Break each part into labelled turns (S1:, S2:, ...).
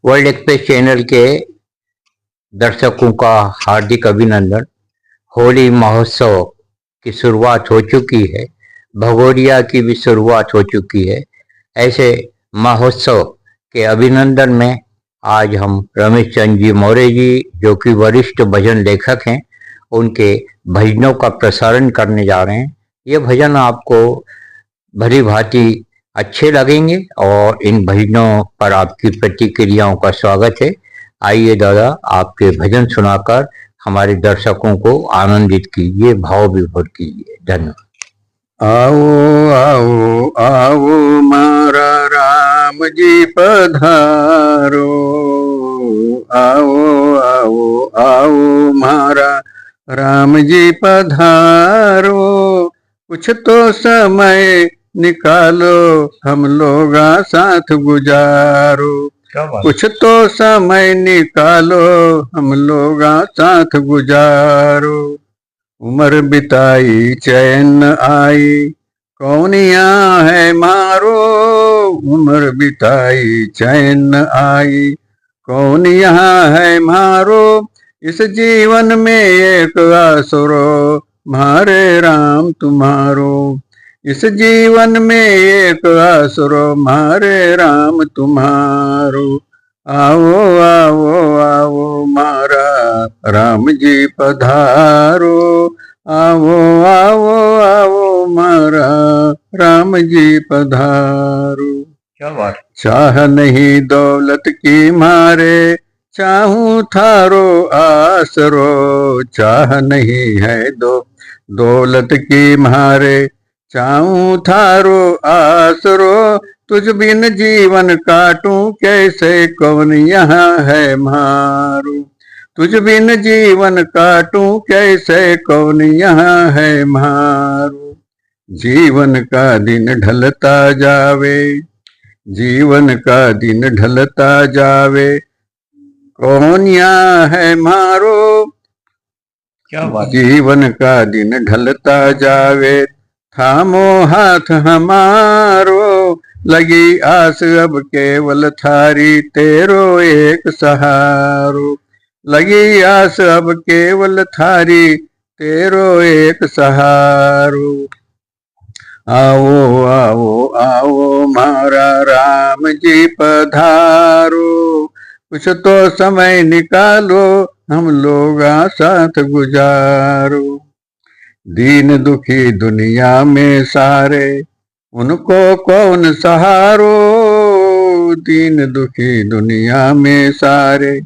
S1: World express channel के दर्शकों का हार्दिक अभिनंदन। होली महोत्सव की शुरुआत हो चुकी है, भगोरिया की भी शुरुआत हो चुकी है। ऐसे महोत्सव के अभिनंदन में आज हम रमेश चंद्र जी मौर्य जी, जो कि वरिष्ठ भजन लेखक हैं, उनके भजनों का प्रसारण करने जा रहे हैं। ये भजन आपको भली भांति अच्छे लगेंगे और इन भजनों पर आपकी प्रतिक्रियाओं का स्वागत है। आइए दादा, आपके भजन सुनाकर हमारे दर्शकों को आनंदित कीजिए, भाव विभोर कीजिए। धन्यवाद।
S2: आओ आओ आओ मारा राम जी पधारो, आओ आओ आओ मारा राम जी पधारो, कुछ तो समय निकालो हम लोग साथ गुजारो, कुछ तो समय निकालो हम लोग साथ गुजारो। उम्र बिताई चैन आई कौन यहाँ है मारो, उम्र बिताई चैन आई कौन यहाँ है मारो, इस जीवन में एक आसरो मारे राम तुम्हारो, इस जीवन में एक आसरो मारे राम तुम्हारो। आओ आओ आओ मारा राम जी पधारो, आओ आओ आओ मारा राम जी पधारो।
S1: क्या बात।
S2: चाह नहीं दौलत की मारे चाहूं थारो आसरो, चाह नहीं है दौलत की मारे चाहूं थारो आसरो, तुझ बिन जीवन काटूं कैसे कौन यहाँ है मारू, तुझ बिन जीवन काटूं कैसे कौन यहाँ है मारू। जीवन का दिन ढलता जावे, जीवन का दिन ढलता जावे कौन यहाँ है मारो,
S1: क्या बात।
S2: जीवन का दिन ढलता जावे थामो हाथ हमारो, लगी आस अब केवल थारी तेरो एक सहारो, लगी आस अब केवल थारी तेरो एक सहारो। आओ आओ आओ मारा राम जी पधारो, कुछ तो समय निकालो हम लोग साथ गुजारो। दीन दुखी दुनिया में सारे उनको कौन सहारो, दीन दुखी दुनिया में सारे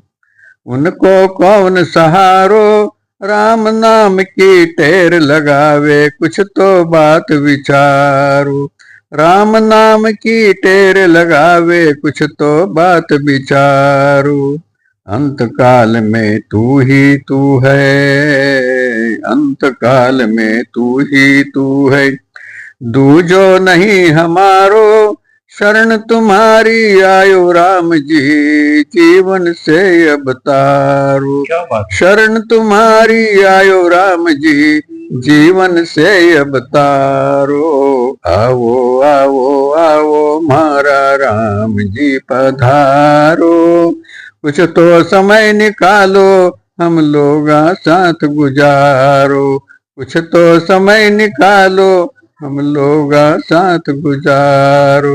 S2: उनको कौन सहारो, राम नाम की टेर लगावे कुछ तो बात विचारो, राम नाम की टेर लगावे कुछ तो बात विचारो। अंत काल में तू ही तू है, अंत काल में तू ही तू है, दूजो नहीं हमारो, शरण तुम्हारी आयो राम जी जीवन से अब तारो, शरण तुम्हारी आयो राम जी जीवन से अब तारो। आओ आओ आओ मारा राम जी पधारो, कुछ तो समय निकालो हम लोग साथ गुजारो, कुछ तो समय निकालो हम लोग साथ गुजारो।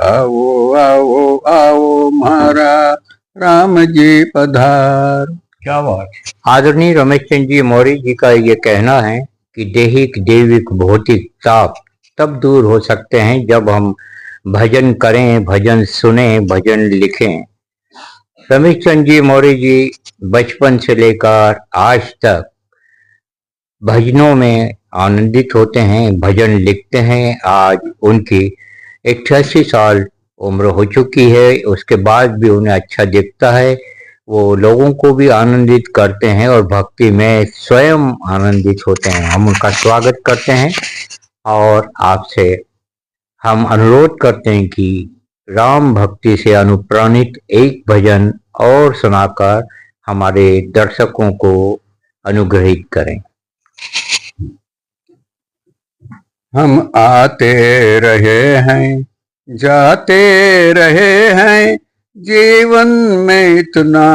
S2: आओ आओ आओ मारा राम जी पधारो।
S1: क्या बात। आदरणीय रमेश चंद्र जी मौर्य जी का ये कहना है कि देहिक देविक भौतिक ताप तब दूर हो सकते हैं जब हम भजन करें, भजन सुने, भजन लिखें। रमेश चंद्र जी मौर्य जी बचपन से लेकर आज तक भजनों में आनंदित होते हैं, भजन लिखते हैं। आज उनकी 88 साल उम्र हो चुकी है, उसके बाद भी उन्हें अच्छा दिखता है। वो लोगों को भी आनंदित करते हैं और भक्ति में स्वयं आनंदित होते हैं। हम उनका स्वागत करते हैं और आपसे हम अनुरोध करते हैं कि राम भक्ति से अनुप्राणित एक भजन और सुनाकर हमारे दर्शकों को अनुग्रहित करें।
S2: हम आते रहे हैं जाते रहे हैं, जीवन में इतना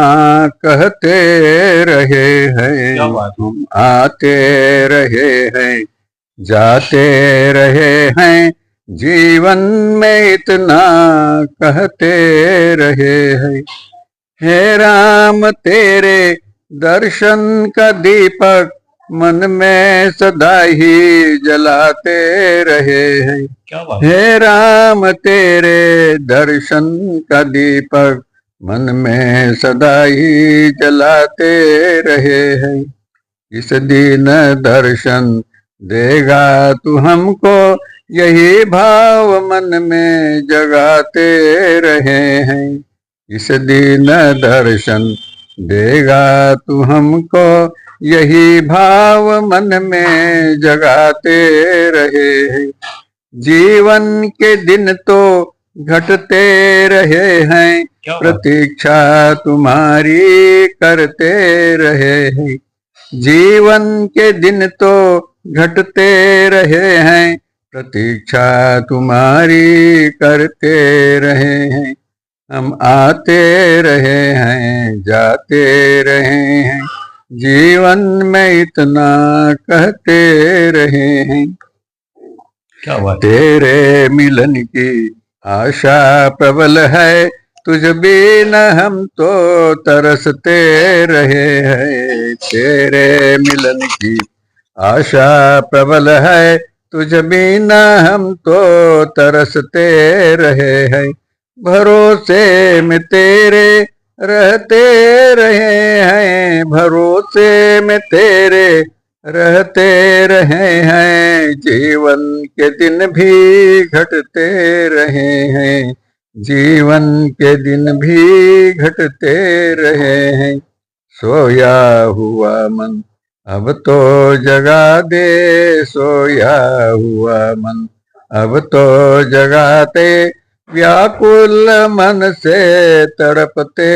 S2: कहते रहे हैं, हम आते रहे हैं, जाते रहे हैं, जीवन में इतना कहते रहे हैं। हे राम तेरे दर्शन का दीपक मन में सदा ही जलाते रहे हैं। हे राम तेरे दर्शन का दीपक मन में सदा ही जलाते रहे हैं। इस दिन दर्शन देगा तू हमको, यही भाव मन में जगाते रहे हैं। इस दिन दर्शन देगा तू हमको, यही भाव मन में जगाते रहे हैं। जीवन के दिन तो घटते रहे हैं, प्रतीक्षा तुम्हारी करते रहे हैं। जीवन के दिन तो घटते रहे हैं, प्रतीक्षा तुम्हारी करते रहे हैं। हम आते रहे हैं, जाते रहे हैं, जीवन में इतना कहते रहे हैं।
S1: क्या बात।
S2: तेरे मिलन की आशा प्रबल है, तुझ बिना हम तो तरसते रहे हैं। तेरे मिलन की आशा प्रबल है, तुझ बिना हम तो तरसते रहे हैं। भरोसे में तेरे रहते रहे हैं, भरोसे में तेरे रहते रहे हैं। जीवन के दिन भी घटते रहे हैं, जीवन के दिन भी घटते रहे हैं। सोया हुआ मन अब तो जगा दे, सोया हुआ मन अब तो जगाते, व्याकुल मन से तड़पते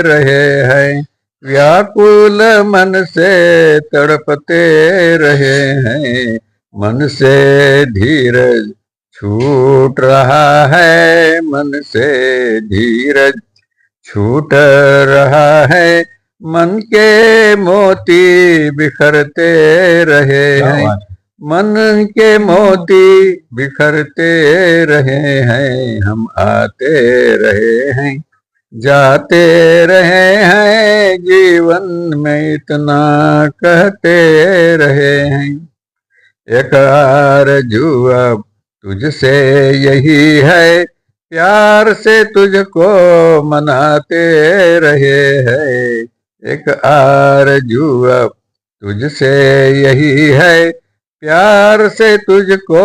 S2: रहे हैं, व्याकुल मन से तड़पते रहे हैं। मन से धीरज छूट रहा है, मन से धीरज छूट रहा है, मन के मोती बिखरते रहे हैं, मन के मोती बिखरते रहे हैं। हम आते रहे हैं, जाते रहे हैं, जीवन में इतना कहते रहे हैं। एक आरज़ू अब तुझसे यही है, प्यार से तुझको मनाते रहे हैं। एक आरज़ू अब तुझसे यही है, प्यार से तुझको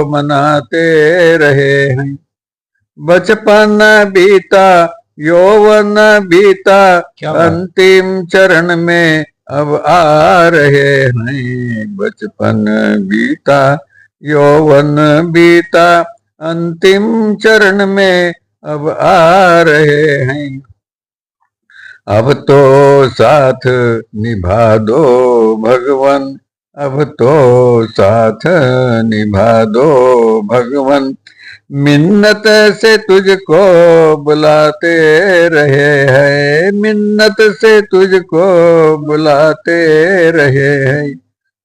S2: मनाते रहे हैं। बचपन बीता, यौवन बीता, अंतिम चरण में अब आ रहे हैं। बचपन बीता, यौवन बीता, अंतिम चरण में अब आ रहे हैं। अब तो साथ निभा दो भगवन, अब तो साथ निभा दो भगवन, मिन्नत से तुझको बुलाते रहे हैं, मिन्नत से तुझको बुलाते रहे हैं।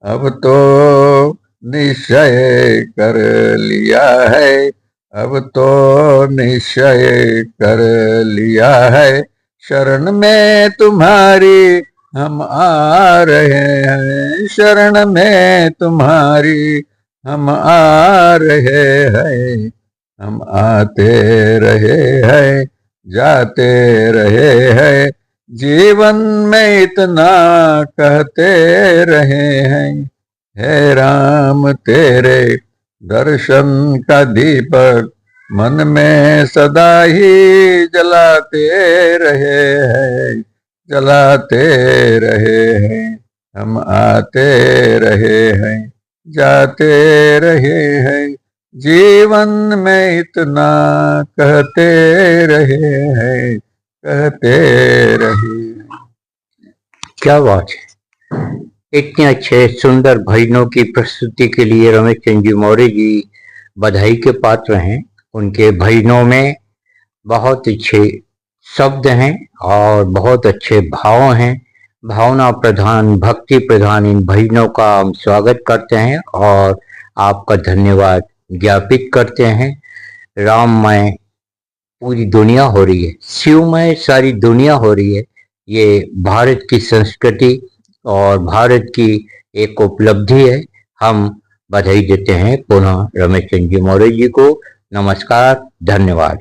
S2: अब तो निश्चय कर लिया है, अब तो निश्चय कर लिया है, शरण में तुम्हारी हम आ रहे हैं, शरण में तुम्हारी हम आ रहे हैं। हम आते रहे हैं, जाते रहे हैं, जीवन में इतना कहते रहे हैं। हे राम तेरे दर्शन का दीपक मन में सदा ही जलाते रहे हैं, जलाते रहे हैं। हम आते रहे हैं, जाते रहे हैं, जीवन में इतना कहते रहे हैं, कहते रहे।
S1: क्या बात है। इतने अच्छे सुंदर भजनों की प्रस्तुति के लिए रमेश चंद्र जी मौर्य जी बधाई के पात्र हैं। उनके भजनों में बहुत अच्छे शब्द हैं और बहुत अच्छे भाव हैं। भावना प्रधान, भक्ति प्रधान इन भजनों का हम स्वागत करते हैं और आपका धन्यवाद ज्ञापित करते हैं। राममय पूरी दुनिया हो रही है, शिवमय सारी दुनिया हो रही है। ये भारत की संस्कृति और भारत की एक उपलब्धि है। हम बधाई देते हैं पुनः रमेश चंद्र जी मौर्य जी को। नमस्कार, धन्यवाद।